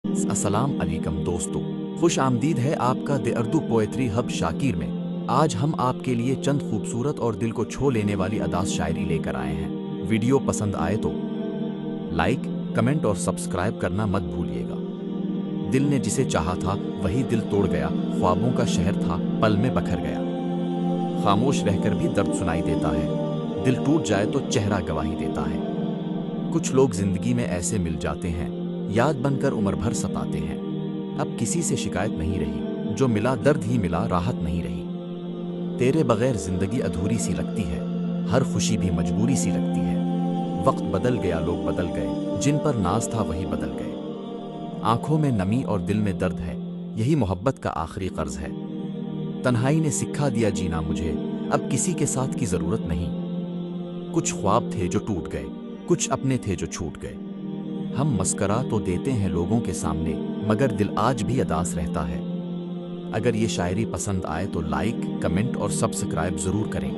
अस्सलाम अलैकुम दोस्तों, खुश आमदीद है आपका the Urdu poetry hub Shakir में। आज हम आपके लिए चंद खूबसूरत और दिल को छू लेने वाली अदास शायरी लेकर आए हैं। वीडियो पसंद आए तो लाइक, कमेंट और सब्सक्राइब करना मत भूलिएगा। दिल ने जिसे चाहा था वही दिल तोड़ गया, ख्वाबों का शहर था पल में बखर गया। खामोश रहकर भी दर्द सुनाई देता है, दिल टूट जाए तो चेहरा गवाही देता है। कुछ लोग जिंदगी में ऐसे मिल जाते हैं, याद बनकर उम्र भर सताते हैं। अब किसी से शिकायत नहीं रही, जो मिला दर्द ही मिला, राहत नहीं रही। तेरे बगैर जिंदगी अधूरी सी लगती है, हर खुशी भी मजबूरी सी लगती है। वक्त बदल गया, लोग बदल गए, जिन पर नाज था वही बदल गए। आंखों में नमी और दिल में दर्द है, यही मोहब्बत का आखिरी कर्ज है। तन्हाई ने सिखा दिया जीना मुझे, अब किसी के साथ की जरूरत नहीं। कुछ ख्वाब थे जो टूट गए, कुछ अपने थे जो छूट गए। हम मस्करा तो देते हैं लोगों के सामने, मगर दिल आज भी अदास रहता है। अगर ये शायरी पसंद आए तो लाइक, कमेंट और सब्सक्राइब ज़रूर करें।